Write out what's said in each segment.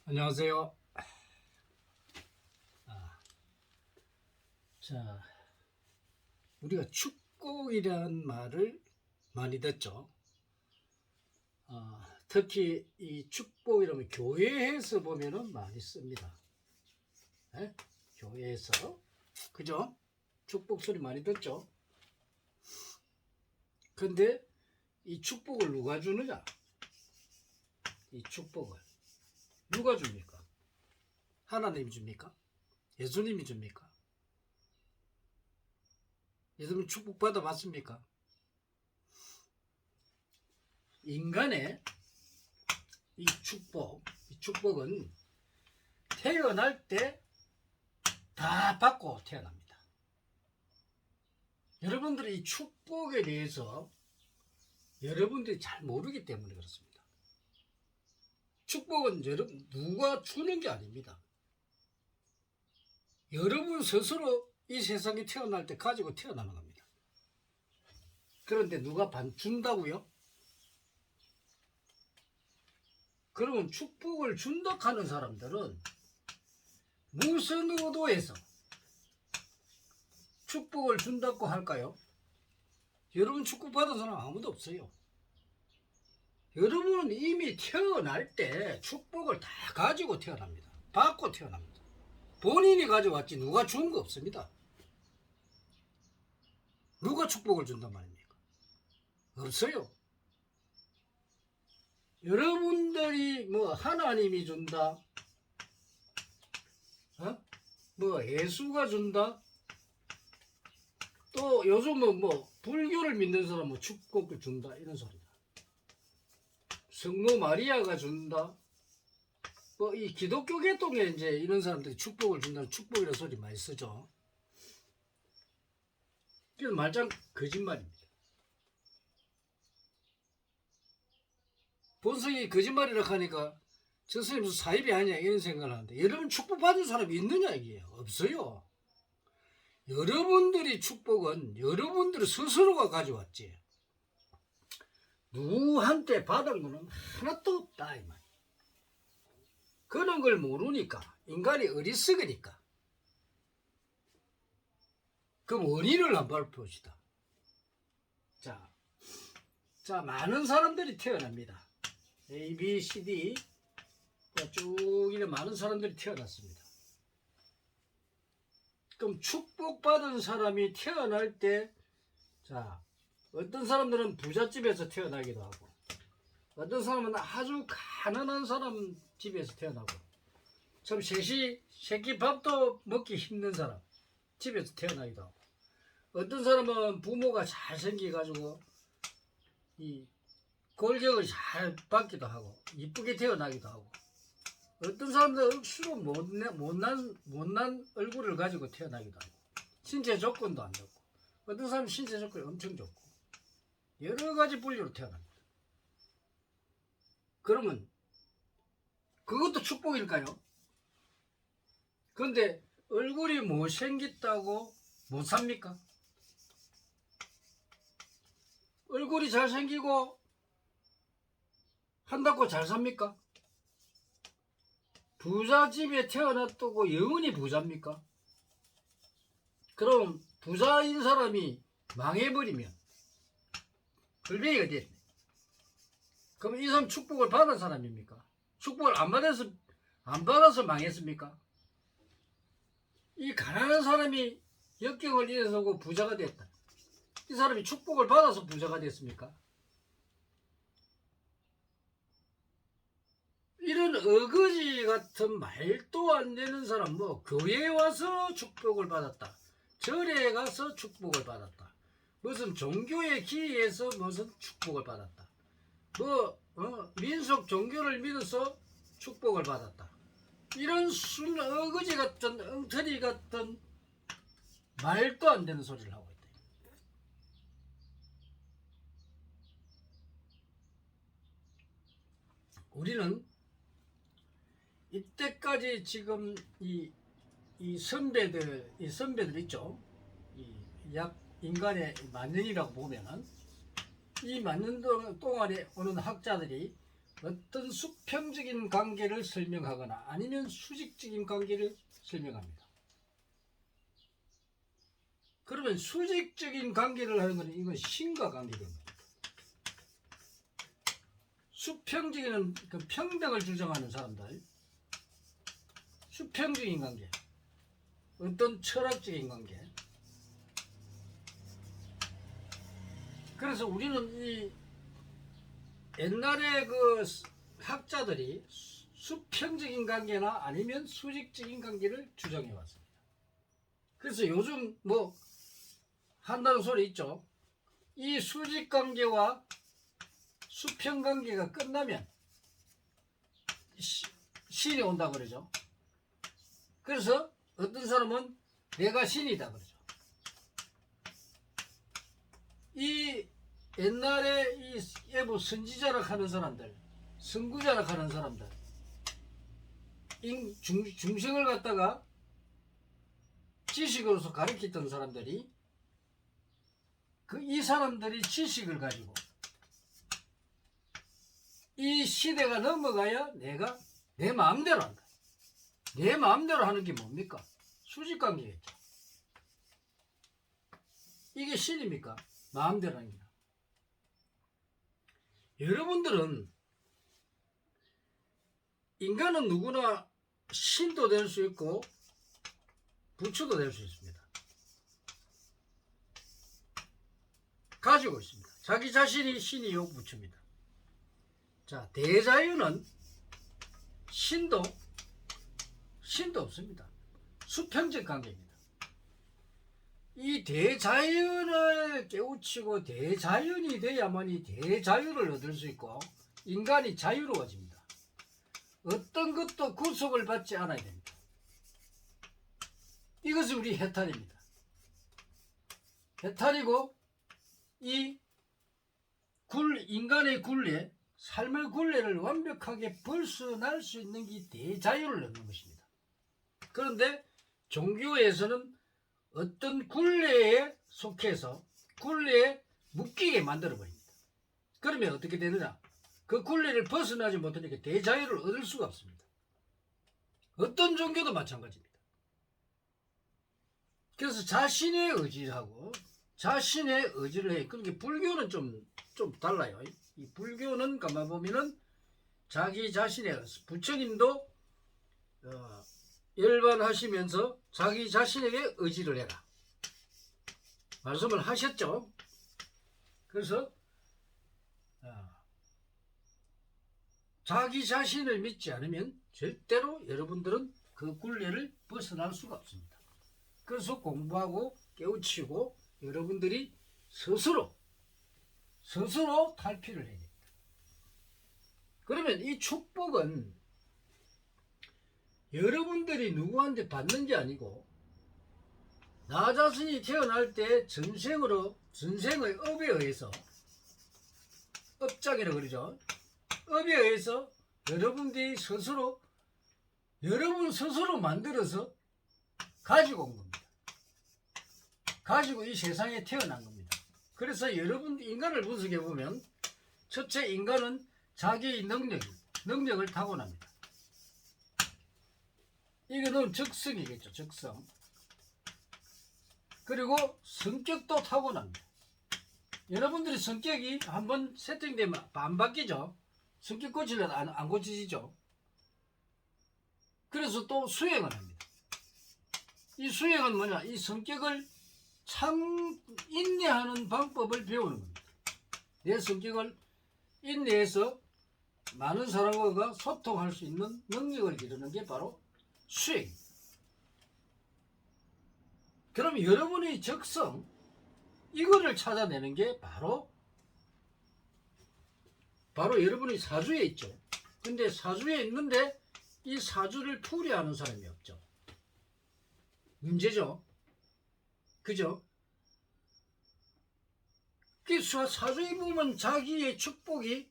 안녕하세요. 아, 자, 우리가 축복이라는 말을 많이 듣죠. 특히 이 축복이라면 교회에서 보면은 많이 씁니다. 네? 교회에서, 그죠? 축복 소리 많이 듣죠. 근데 이 축복을 누가 주느냐? 이 축복을 누가 줍니까? 하나님이 줍니까? 예수님이 줍니까? 예수님 축복 받아봤습니까? 인간의 이 축복은 태어날 때 다 받고 태어납니다. 여러분들이 이 축복에 대해서 여러분들이 잘 모르기 때문에 그렇습니다. 축복은 여러분 누가 주는 게 아닙니다. 여러분 스스로 이 세상에 태어날 때 가지고 태어나는 겁니다. 그런데 누가 준다고요? 그러면 축복을 준다 하는 사람들은 무슨 의도에서 축복을 준다고 할까요? 여러분 축복받은 사람 아무도 없어요. 여러분은 이미 태어날 때 축복을 다 가지고 태어납니다. 받고 태어납니다. 본인이 가져왔지 누가 준 거 없습니다. 누가 축복을 준단 말입니까? 없어요. 여러분들이 뭐 하나님이 준다, 뭐 예수가 준다, 또 요즘은 뭐 불교를 믿는 사람은 축복을 준다 이런 소리다. 성모 마리아가 준다. 뭐 이 기독교 계통에 이제 이런 사람들이 축복을 준다는 축복이라는 소리 많이 쓰죠. 그래서 말짱 거짓말입니다. 본성이 거짓말이라 하니까 저 선생님 무슨 사입이 아니냐 이런 생각을 하는데 여러분 축복받은 사람이 있느냐 이게요? 없어요. 여러분들이 축복은 여러분들이 스스로가 가져왔지 누구한테 받은 거는 하나도 없다 이 말. 그런 걸 모르니까 인간이 어리석으니까 그 원인을 한번 봅시다. 자 많은 사람들이 태어납니다. A, B, C, D 쭉 이런 많은 사람들이 태어났습니다. 그럼 축복받은 사람이 태어날 때 어떤 사람들은 부잣집에서 태어나기도 하고 어떤 사람은 아주 가난한 사람 집에서 태어나고 참 새끼 밥도 먹기 힘든 사람 집에서 태어나기도 하고 어떤 사람은 부모가 잘생겨가지고 이 골격을 잘 받기도 하고 이쁘게 태어나기도 하고 어떤 사람들은 억수로 못난 얼굴을 가지고 태어나기도 하고 신체 조건도 안 좋고 어떤 사람은 신체 조건이 엄청 좋고 여러 가지 분류로 태어납니다. 그러면 그것도 축복일까요? 그런데 얼굴이 못생겼다고 못 삽니까? 얼굴이 잘생기고 한다고 잘 삽니까? 부자집에 태어났다고 영원히 부자입니까? 그럼 부자인 사람이 망해버리면 불명예가 됐네. 그럼 이 사람 축복을 받은 사람입니까? 축복을 안 받아서 망했습니까? 이 가난한 사람이 역경을 일어서고 부자가 됐다. 이 사람이 축복을 받아서 부자가 됐습니까? 이런 어거지 같은 말도 안 되는 사람, 뭐 교회에 와서 축복을 받았다, 절에 가서 축복을 받았다, 무슨 종교에 기여해서 무슨 축복을 받았다, 뭐 민속 종교를 믿어서 축복을 받았다, 이런 순 어거지 같은 엉터리 같은 말도 안 되는 소리를 하고 있다. 우리는 이때까지 지금 이 선배들 있죠. 약 인간의 만년이라고 보면은 이 만년 동안에 오는 학자들이 어떤 수평적인 관계를 설명하거나 아니면 수직적인 관계를 설명합니다. 그러면 수직적인 관계를 하는 것은 이건 신과 관계됩니다. 수평적인 그 평등을 주장하는 사람들, 수평적인 관계, 어떤 철학적인 관계. 그래서 우리는 이 옛날에 그 학자들이 수평적인 관계나 아니면 수직적인 관계를 주장해 왔습니다. 그래서 요즘 뭐 한다는 소리 있죠. 이 수직 관계와 수평 관계가 끝나면 신이 온다 그러죠. 그래서 어떤 사람은 내가 신이다 그러죠. 이 옛날에 이 예부 선지자라 하는 사람들, 선구자라 하는 사람들, 중생을 갖다가 지식으로서 가르쳤던 사람들이 이 사람들이 지식을 가지고 이 시대가 넘어가야 내가 내 마음대로 한다. 내 마음대로 하는 게 뭡니까? 수직관계겠죠. 이게 신입니까? 마음대로 하는 게. 여러분들은 인간은 누구나 신도 될 수 있고 부처도 될 수 있습니다. 가지고 있습니다. 자기 자신이 신이요 부처입니다. 자, 대자유는 신도 없습니다. 수평적 관계입니다. 이 대자연을 깨우치고 대자연이 돼야만이 대자유를 얻을 수 있고 인간이 자유로워집니다. 어떤 것도 구속을 받지 않아야 됩니다. 이것이 우리 해탈입니다. 해탈이고 이 인간의 굴레, 삶의 굴레를 완벽하게 벗어날 수 있는 게 대자유를 얻는 것입니다. 그런데 종교에서는 어떤 굴레에 속해서 굴레에 묶이게 만들어버립니다. 그러면 어떻게 되느냐? 그 굴레를 벗어나지 못하니까 대자유를 얻을 수가 없습니다. 어떤 종교도 마찬가지입니다. 그래서 자신의 의지하고 자신의 의지를 해. 그러니까 불교는 좀 달라요. 이 불교는 가만 보면은 자기 자신의 부처님도 열반하시면서 자기 자신에게 의지를 해라 말씀을 하셨죠. 그래서 자기 자신을 믿지 않으면 절대로 여러분들은 그 굴레를 벗어날 수가 없습니다. 그래서 공부하고 깨우치고 여러분들이 스스로 탈피를 해야 됩니다. 그러면 이 축복은 여러분들이 누구한테 받는 게 아니고 나 자신이 태어날 때 전생의 업에 의해서 업장이라고 그러죠. 업에 의해서 여러분들이 여러분 스스로 만들어서 가지고 온 겁니다. 가지고 이 세상에 태어난 겁니다. 그래서 여러분 인간을 분석해 보면 첫째 인간은 자기의 능력을 타고납니다. 이거는 적성이겠죠. 적성. 그리고 성격도 타고납니다. 여러분들의 성격이 한번 세팅되면 안 바뀌죠. 성격 고치려도 안 고치지죠. 그래서 또 수행을 합니다. 이 수행은 뭐냐? 이 성격을 참 인내하는 방법을 배우는 겁니다. 내 성격을 인내해서 많은 사람과 소통할 수 있는 능력을 기르는 게 바로 수행입니다. 그럼 여러분의 적성 이거를 찾아내는 게 바로 여러분의 사주에 있죠. 근데 사주에 있는데 이 사주를 풀이하는 사람이 없죠. 문제죠. 그죠? 그 사주에 보면 자기의 축복이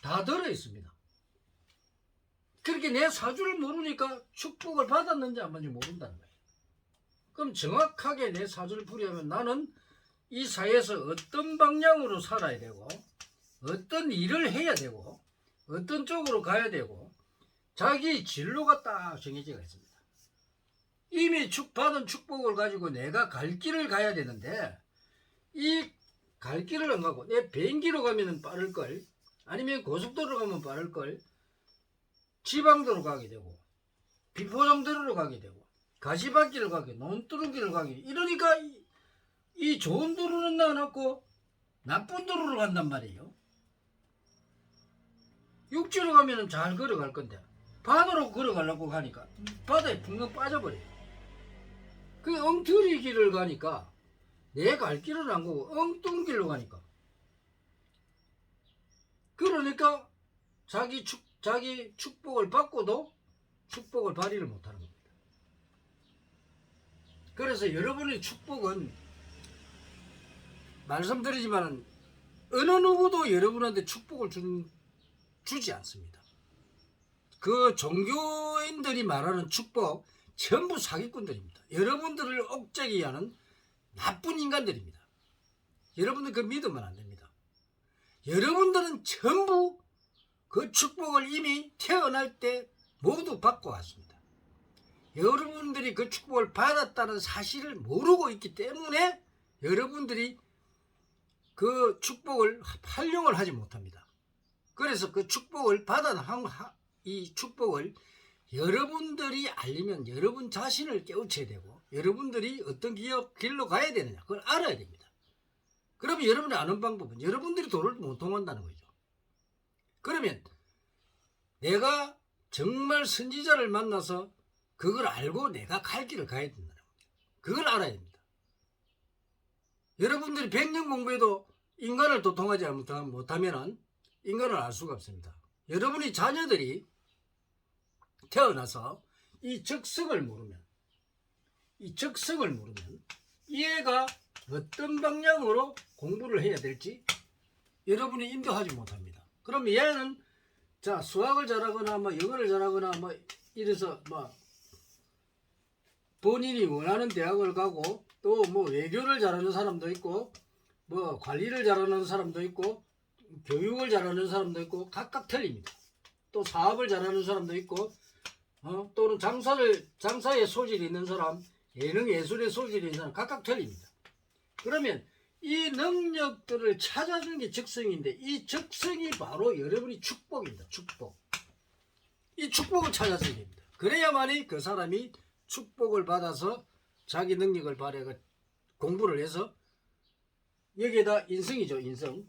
다 들어있습니다. 그렇게 내 사주를 모르니까 축복을 받았는지 안 받는지 모른다는 거예요. 그럼 정확하게 내 사주를 풀이하면 나는 이 사회에서 어떤 방향으로 살아야 되고 어떤 일을 해야 되고 어떤 쪽으로 가야 되고 자기 진로가 딱 정해져 있습니다. 이미 받은 축복을 가지고 내가 갈 길을 가야 되는데 이 갈 길을 안 가고 내 비행기로 가면 빠를 걸 아니면 고속도로 가면 빠를 걸 지방도로 가게 되고 비포장도로로 가게 되고 가시밭길을 가게 논두렁길을 가게 이러니까 이 좋은 도로는 나눠놓고 나쁜 도로로 간단 말이에요. 육지로 가면 잘 걸어갈 건데 바다로 걸어가려고 하니까 바다에 붕덩 빠져버려요. 그 엉터리 길을 가니까 내 갈 길은 안 가고 엉뚱길로 가니까 그러니까 자기 축복을 받고도 축복을 발휘를 못하는 겁니다. 그래서 여러분의 축복은 말씀드리지만 어느 누구도 여러분한테 축복을 주지 않습니다. 그 종교인들이 말하는 축복 전부 사기꾼들입니다. 여러분들을 억제기 하는 나쁜 인간들입니다. 여러분들 그거 믿으면 안 됩니다. 여러분들은 전부 그 축복을 이미 태어날 때 모두 받고 왔습니다. 여러분들이 그 축복을 받았다는 사실을 모르고 있기 때문에 여러분들이 그 축복을 활용을 하지 못합니다. 그래서 그 축복을 이 축복을 여러분들이 알리면 여러분 자신을 깨우쳐야 되고 여러분들이 어떤 길로 가야 되느냐 그걸 알아야 됩니다. 그러면 여러분이 아는 방법은 여러분들이 도를 못 통한다는 거죠. 그러면 내가 정말 선지자를 만나서 그걸 알고 내가 갈 길을 가야 된다는 겁니다. 그걸 알아야 됩니다. 여러분들이 100년 공부해도 인간을 도통하지 못하면 인간을 알 수가 없습니다. 여러분이 자녀들이 태어나서 이 적성을 모르면 얘가 어떤 방향으로 공부를 해야 될지 여러분이 인도하지 못합니다. 그럼 얘는 자 수학을 잘하거나 영어를 잘하거나 이래서 본인이 원하는 대학을 가고 또 외교를 잘하는 사람도 있고 관리를 잘하는 사람도 있고 교육을 잘하는 사람도 있고 각각 틀립니다. 또 사업을 잘하는 사람도 있고 또는 장사에 소질이 있는 사람, 예능 예술에 소질이 있는 사람 각각 틀립니다. 그러면 이 능력들을 찾아주는 게 적성인데 이 적성이 바로 여러분이 축복입니다. 축복. 이 축복을 찾아줘야 됩니다. 그래야만이 그 사람이 축복을 받아서 자기 능력을 발휘하고 공부를 해서 여기에다 인성이죠. 인성.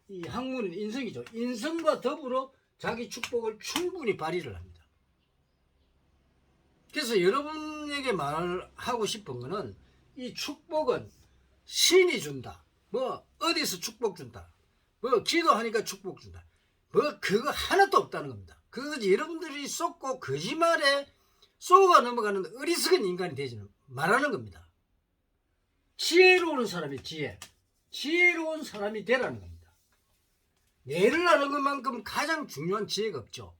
이 학문은 인성이죠. 인성과 더불어 자기 축복을 충분히 발휘를 합니다. 그래서 여러분에게 말하고 싶은 거는 이 축복은 신이 준다. 어디서 축복 준다. 기도하니까 축복 준다. 그거 하나도 없다는 겁니다. 그거 여러분들이 쏟고 거짓말에 쏘가 넘어가는 어리석은 인간이 되지는 말하는 겁니다. 지혜로운 사람이 지혜로운 사람이 되라는 겁니다. 뇌를 아는 것만큼 가장 중요한 지혜가 없죠.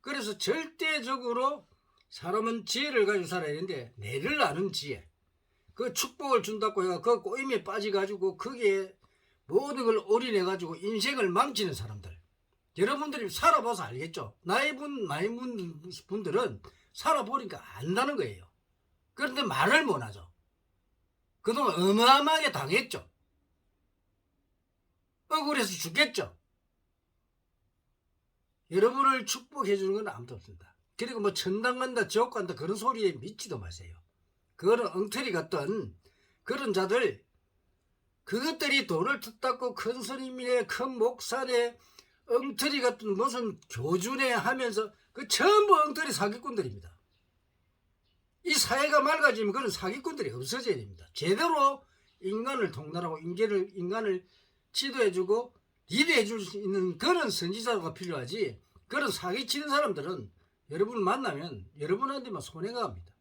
그래서 절대적으로 사람은 지혜를 가지고 살아야 되는데 뇌를 아는 지혜 그 축복을 준다고 해가 그 꼬임에 빠져가지고 거기에 모든 걸 올인해가지고 인생을 망치는 사람들 여러분들이 살아봐서 알겠죠. 나이 많이 분들은 살아보니까 안다는 거예요. 그런데 말을 못하죠. 그동안 어마어마하게 당했죠. 억울해서 죽겠죠. 여러분을 축복해 주는 건 아무도 없습니다. 그리고 천당 간다 지옥 간다 그런 소리에 믿지도 마세요. 그거는 엉터리 같던 그런 자들 그것들이 돌을 뜯고 큰 스님이네 큰 목사네 엉터리 같은 무슨 교주네 하면서 그 전부 엉터리 사기꾼들입니다. 이 사회가 맑아지면 그런 사기꾼들이 없어져야 됩니다. 제대로 인간을 통달하고 인간을 지도해주고 리드해줄 수 있는 그런 선지자가 필요하지 그런 사기치는 사람들은 여러분을 만나면 여러분한테만 손해가 갑니다.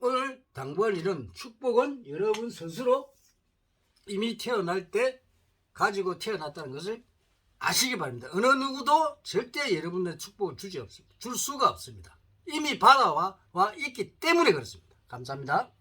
오늘 당부할 일은 축복은 여러분 스스로 이미 태어날 때 가지고 태어났다는 것을 아시기 바랍니다. 어느 누구도 절대 여러분의 축복을 줄 수가 없습니다. 이미 받아와 있기 때문에 그렇습니다. 감사합니다.